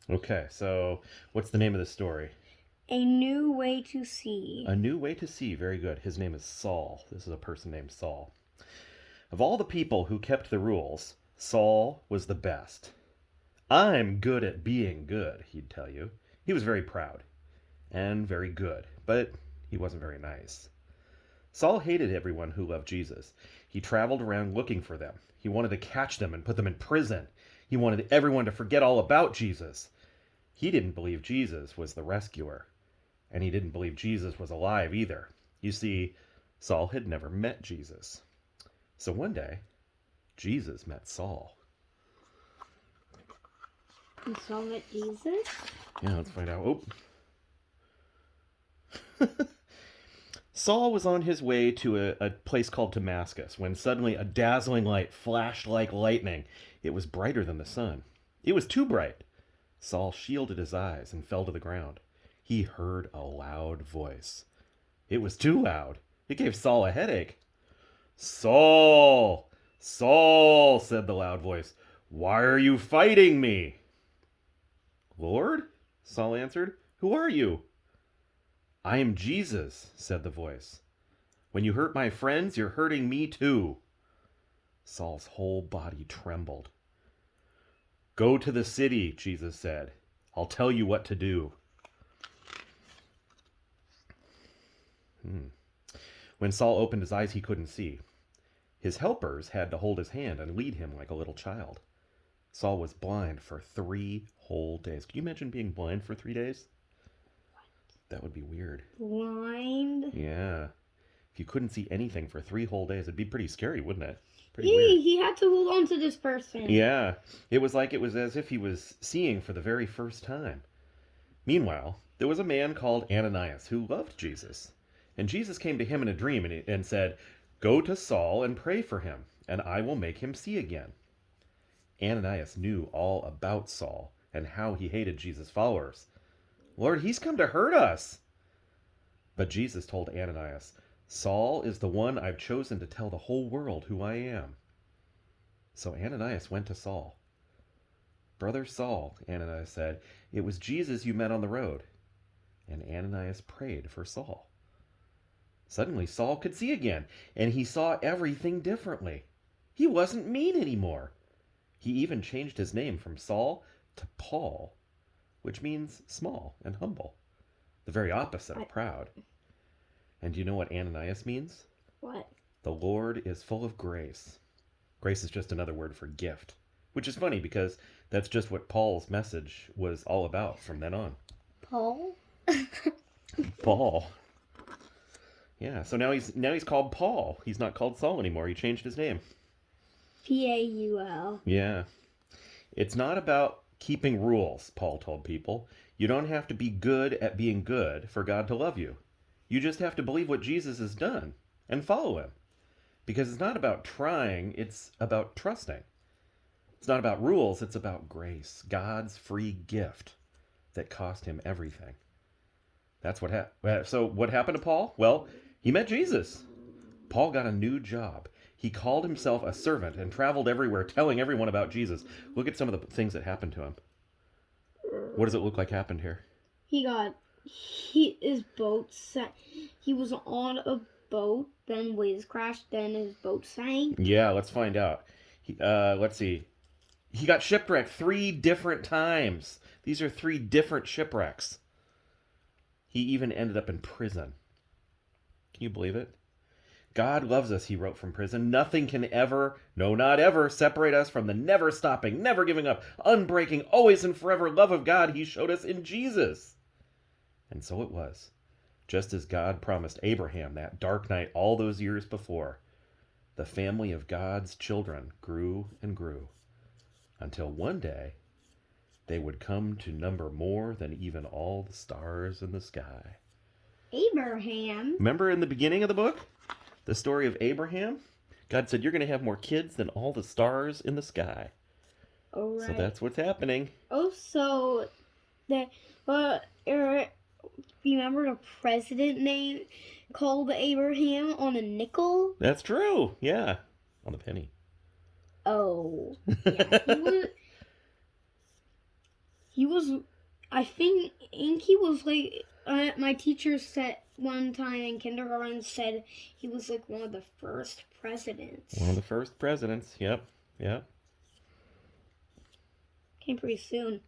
Okay, so what's the name of the story? A New Way to See. A New Way to See. Very good. His name is Saul. This is a person named Saul. Of all the people who kept the rules, Saul was the best. I'm good at being good, he'd tell you. He was very proud and very good, but he wasn't very nice. Saul hated everyone who loved Jesus. He traveled around looking for them. He wanted to catch them and put them in prison. He wanted everyone to forget all about Jesus. He didn't believe Jesus was the rescuer, and he didn't believe Jesus was alive either. You see, Saul had never met Jesus. So one day, Jesus met Saul. And Saul met Jesus? Yeah, let's find out. Oh. Saul was on his way to a place called Damascus when suddenly a dazzling light flashed like lightning. It was brighter than the sun. It was too bright. Saul shielded his eyes and fell to the ground. He heard a loud voice. It was too loud. It gave Saul a headache. Saul! Saul! Said the loud voice. Why are you fighting me? Lord? Saul answered. Who are you? I am Jesus, said the voice. When you hurt my friends, you're hurting me too. Saul's whole body trembled. Go to the city, Jesus said. I'll tell you what to do. When Saul opened his eyes, he couldn't see. His helpers had to hold his hand and lead him like a little child. Saul was blind for 3 whole days. Can you imagine being blind for 3 days? That would be weird. Blind? Yeah. If you couldn't see anything for 3 whole days, it'd be pretty scary, wouldn't it? Pretty weird. He had to hold on to this person. Yeah. It was as if he was seeing for the very first time. Meanwhile, there was a man called Ananias who loved Jesus. And Jesus came to him in a dream and said, Go to Saul and pray for him, and I will make him see again. Ananias knew all about Saul and how he hated Jesus' followers. Lord, he's come to hurt us. But Jesus told Ananias, Saul is the one I've chosen to tell the whole world who I am. So Ananias went to Saul. Brother Saul, Ananias said, it was Jesus you met on the road. And Ananias prayed for Saul. Suddenly Saul could see again, and he saw everything differently. He wasn't mean anymore. He even changed his name from Saul to Paul, which means small and humble, the very opposite of proud. And do you know what Ananias means? What? The Lord is full of grace. Grace is just another word for gift, which is funny because that's just what Paul's message was all about from then on. Paul? Paul. Yeah, so now he's called Paul. He's not called Saul anymore. He changed his name. Paul. Yeah. It's not about keeping rules, Paul told people. You don't have to be good at being good for God to love you. You just have to believe what Jesus has done and follow him. Because it's not about trying, it's about trusting. It's not about rules, it's about grace, God's free gift that cost him everything. That's what happened. So what happened to Paul? Well, he met Jesus. Paul got a new job. He called himself a servant and traveled everywhere telling everyone about Jesus. Look at some of the things that happened to him. What does it look like happened here? His boat sank. He was on a boat, then waves crashed, then his boat sank. Yeah, let's find out. Let's see. He got shipwrecked 3 different times. These are 3 different shipwrecks. He even ended up in prison. Can you believe it? God loves us, he wrote from prison. Nothing can ever, no, not ever, separate us from the never stopping, never giving up, unbreaking, always and forever love of God he showed us in Jesus. And so it was. Just as God promised Abraham that dark night all those years before, the family of God's children grew and grew until one day they would come to number more than even all the stars in the sky. Abraham? Remember in the beginning of the book? The story of Abraham? God said, you're going to have more kids than all the stars in the sky. Oh, right. So that's what's happening. Oh, so remember the president name called Abraham on a nickel? That's true. Yeah. On the penny. Oh. Yeah. He was, I think he was like, my teacher said one time in kindergarten said he was like one of the first presidents. One of the first presidents. Yep. Yep. Came pretty soon.